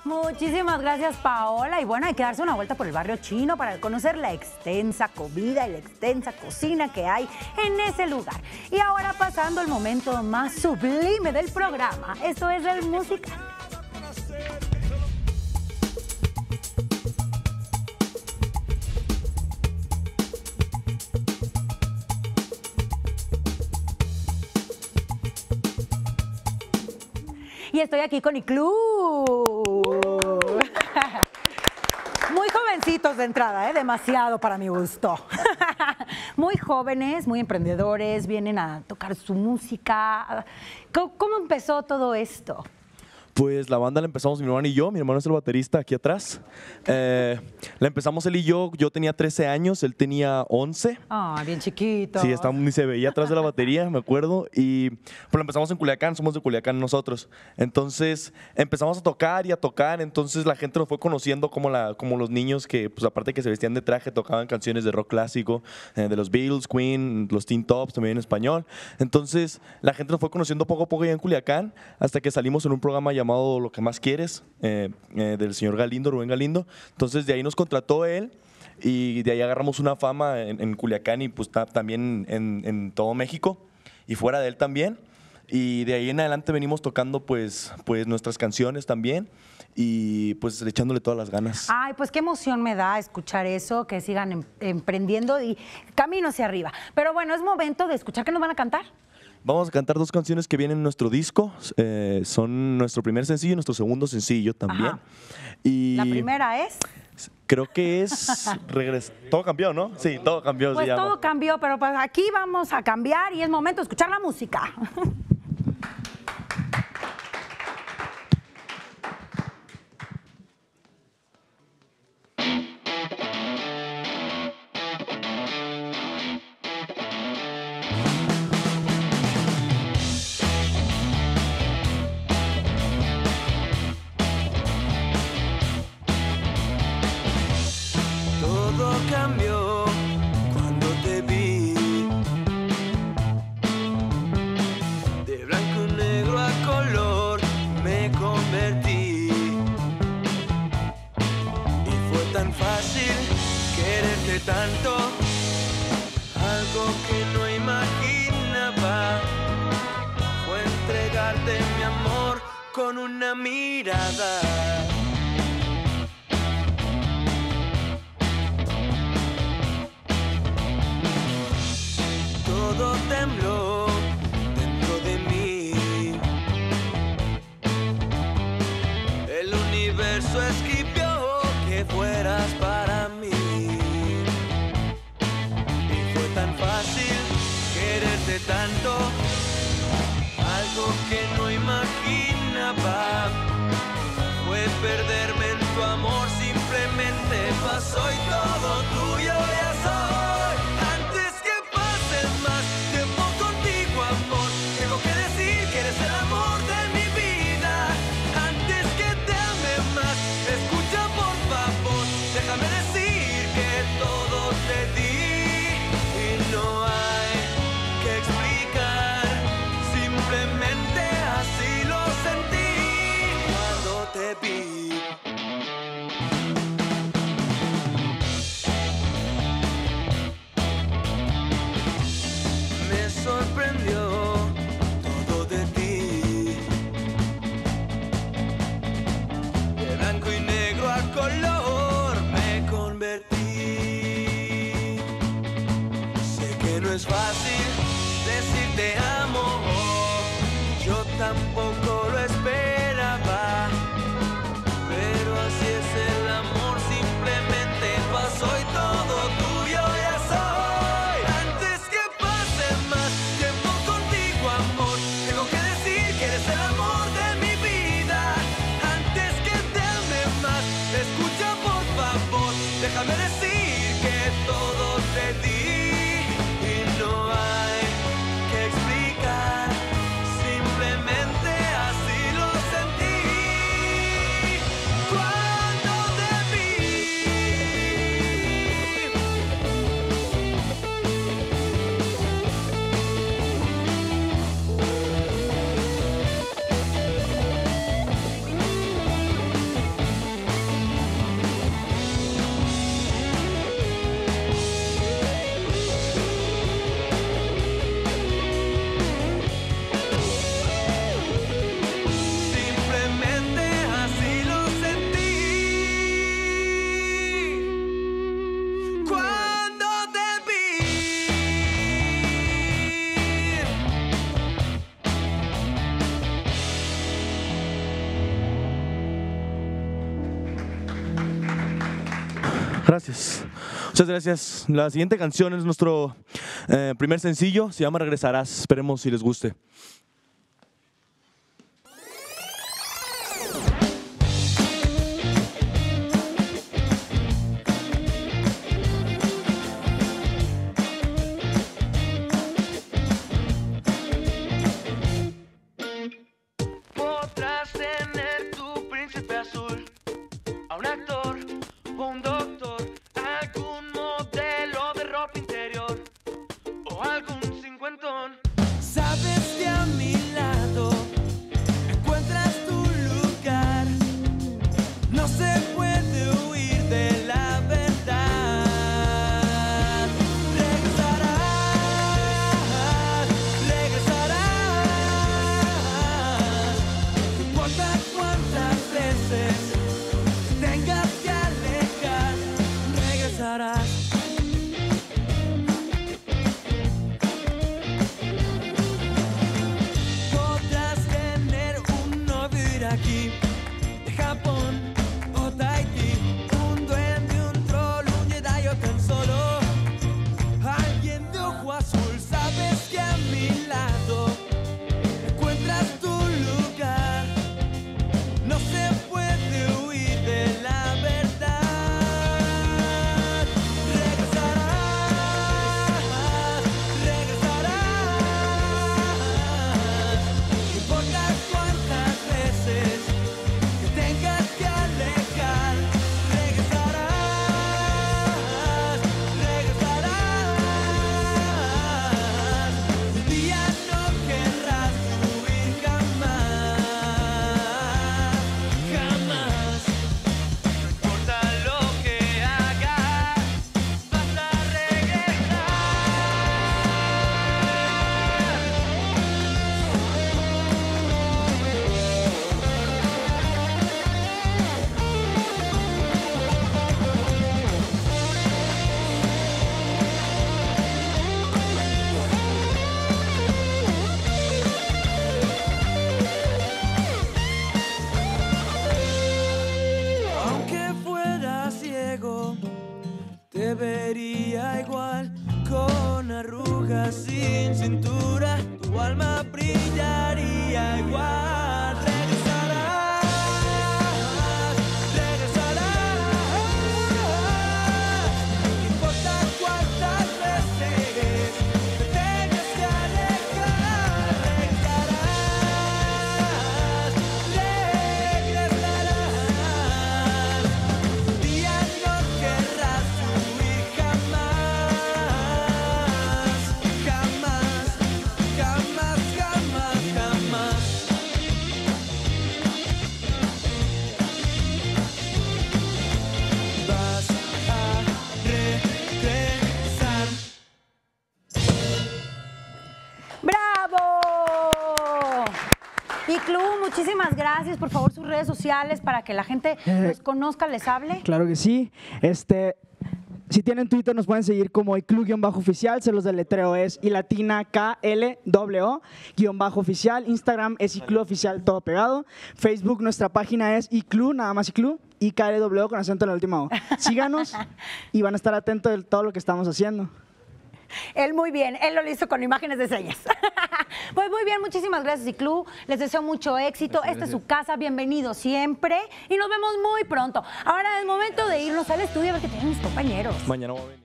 Muchísimas gracias, Paola. Y bueno, hay que darse una vuelta por el barrio chino para conocer la extensa comida y la extensa cocina que hay en ese lugar. Y ahora pasando al momento más sublime del programa. Esto es el musical. Y estoy aquí con Iclú. Muy jovencitos de entrada, demasiado para mi gusto. Muy jóvenes, muy emprendedores, vienen a tocar su música. ¿Cómo empezó todo esto? Pues la banda la empezamos mi hermano y yo. Mi hermano es el baterista aquí atrás. La empezamos él y yo tenía 13 años, él tenía 11. Ah, bien chiquito. Sí, ni se veía atrás de la batería, me acuerdo. Y pues la empezamos en Culiacán, somos de Culiacán nosotros. Entonces empezamos a tocar y a tocar. Entonces la gente nos fue conociendo como los niños que, pues aparte que se vestían de traje, tocaban canciones de rock clásico, de los Beatles, Queen, los Teen Tops, también en español. Entonces la gente nos fue conociendo poco a poco allá en Culiacán, hasta que salimos en un programa llamado Lo que más quieres, del señor Galindo, Rubén Galindo. Entonces de ahí nos contrató él y de ahí agarramos una fama en Culiacán y pues también en todo México y fuera de él también. Y de ahí en adelante venimos tocando pues nuestras canciones también y pues echándole todas las ganas. Ay, pues qué emoción me da escuchar eso, que sigan emprendiendo y camino hacia arriba. Pero bueno, es momento de escuchar qué nos van a cantar. Vamos a cantar dos canciones que vienen en nuestro disco. Son nuestro primer sencillo y nuestro segundo sencillo también. Ajá. Y La primera es... creo que es Todo cambió, ¿no? Sí, Todo cambió. Pues se llama. todo cambió, pero pues aquí vamos a cambiar y es momento de escuchar la música. Todo cambió cuando te vi, de blanco y negro a color me convertí, y fue tan fácil quererte tanto, algo que no imaginaba, fue entregarte mi amor con una mirada. Todo tembló dentro de mí. El universo escribió que fueras para mí. Y fue tan fácil quererte tanto, algo que no imaginaba. Fue perderme en tu amor, simplemente pasó y todo tuyo ya soy. Simplemente Gracias. Muchas gracias. La siguiente canción es nuestro primer sencillo. Se llama Regresarás. Esperemos si les guste. Podrás tener tu príncipe azul, a un actor o un doctor, algún modelo de ropa interior o algún cincuentón. Sabes que a mi lado encuentras tu lugar, no se puede huir de la verdad. Regresarás, regresarás, no importa cuántas veces tengas que alejar, regresarás. Podrás tener un novio iraquí, de Japón o Tahití, un duende, un troll, un Jedi o tan solo alguien de ojo azul. Sabes que a mi lado encuentras tu lugar, no se puede huir de la verdad. Regresarás, regresarás, no importa cuántas veces que tengas que alejar, regresarás, regresarás. Un día no querrás huir jamás, jamás. No importa lo que hagas, vas a regresar. Aunque fuera ciego, te vería igual, con arrugas sin cintura, tu alma brillaría igual. Regresarás, regresarás, no importa cuántas veces te tengas que alejar, regresarás, regresarás. Un día no querrás huir jamás, jamás, jamás, jamás, jamás. Vas a regresar. ¡Bravo! Y Club, muchísimas gracias. Por favor, sus redes sociales para que la gente los conozca, les hable. Claro que sí. Si tienen Twitter nos pueden seguir como iclu-oficial, se los deletreo es ilatina KLWO-oficial, Instagram es iclu-oficial, todo pegado, Facebook nuestra página es iclu, nada más iclu, y KLWO con acento en la última O. Síganos y van a estar atentos de todo lo que estamos haciendo. Él muy bien, él lo hizo con imágenes de señas. Pues muy bien, muchísimas gracias, Iclu. Les deseo mucho éxito. Esta es su casa, bienvenido siempre. Y nos vemos muy pronto. Ahora es momento de irnos al estudio a ver qué tienen mis compañeros. Mañana voy a venir.